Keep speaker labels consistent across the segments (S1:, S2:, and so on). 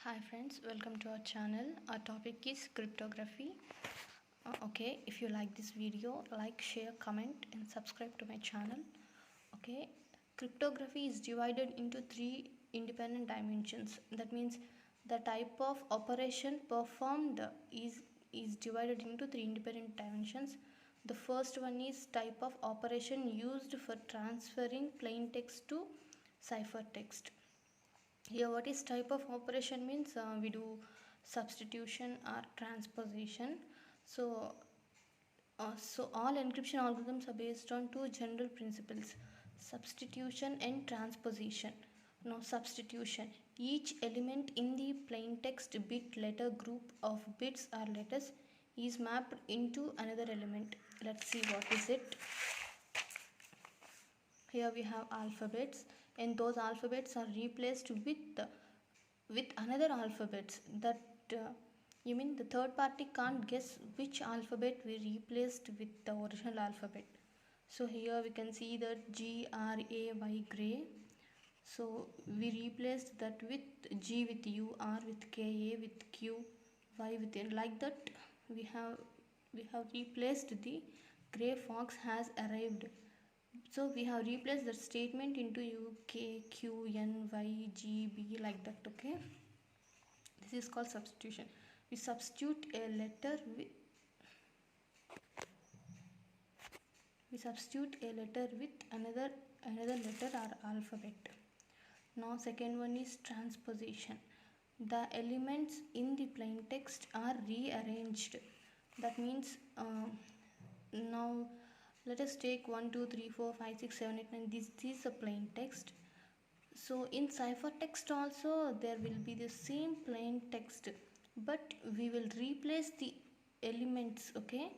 S1: Hi friends, welcome to our channel. Our topic is cryptography. Okay, if you like this video, like, share, comment and subscribe to my channel. Okay, cryptography is divided into three independent dimensions. That means the type of operation performed is divided into three independent dimensions. The first one is type of operation used for transferring plain text to ciphertext. Here what is type of operation means we do substitution or transposition. So all encryption algorithms are based on two general principles: substitution and transposition. Now substitution, each element in the plaintext bit letter group of bits or letters is mapped into another element. Let's see what is it. Here we have alphabets, and those alphabets are replaced with another alphabets that you mean the third party can't guess which alphabet we replaced with the original alphabet. So here we can see that GRAY, gray. So we replaced that with G with U, R with K, A with Q, Y with N. Like that we have replaced the gray fox has arrived. So we have replaced that statement into U, K, Q, N, Y, G, B, like that. Okay, this is called substitution. We substitute a letter with another letter or alphabet. Now second one is transposition. The elements in the plain text are rearranged. That means now let us take 1 2 3 4 5 6 7 8 9. This is a plain text. So in ciphertext also there will be the same plain text, but we will replace the elements. Okay,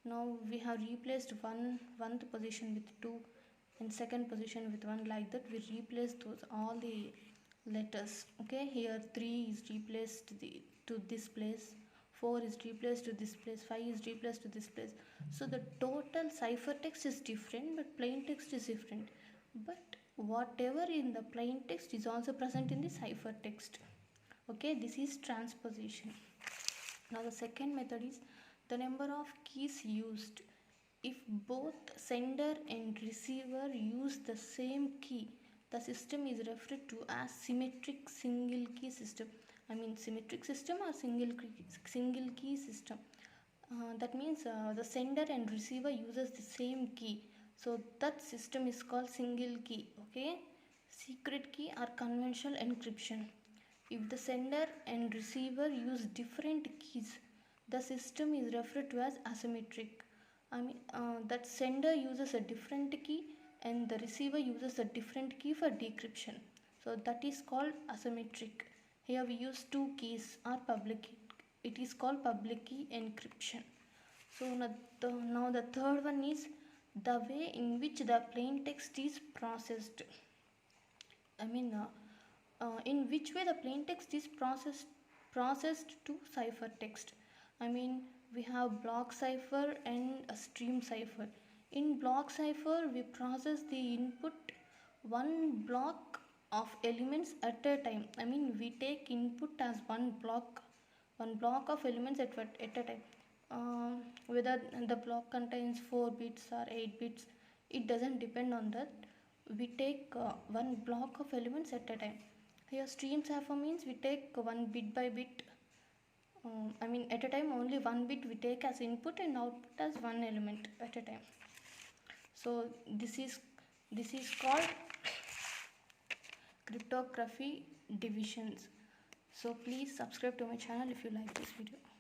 S1: now we have replaced one position with 2 and second position with 1. Like that we replace those all the letters. Okay, here 3 is replaced to this place, 4 is replaced to this place, 5 is replaced to this place. So the total ciphertext is different, but plain text is different. But whatever in the plain text is also present in the ciphertext. Okay, this is transposition. Now the second method is the number of keys used. If both sender and receiver use the same key, the system is referred to as symmetric single key system. I mean symmetric system or single key system. That means the sender and receiver uses the same key, so that system is called single key. Okay, secret key or conventional encryption. If the sender and receiver use different keys, the system is referred to as asymmetric. I mean that sender uses a different key and the receiver uses a different key for decryption, so that is called asymmetric. Here we use two keys or public key. It is called public key encryption. So now the third one is the way in which the plain text is processed. I mean in which way the plain text is processed to ciphertext. I mean we have block cipher and a stream cipher. In block cipher we process the input one block of elements at a time. I mean we take input as one block of elements at a time. Whether the block contains 4 bits or 8 bits, it doesn't depend on that. We take one block of elements at a time. Here stream cipher means we take one bit by bit. I mean at a time only one bit we take as input and output as one element at a time. So this is called cryptography divisions. So please subscribe to my channel if you like this video.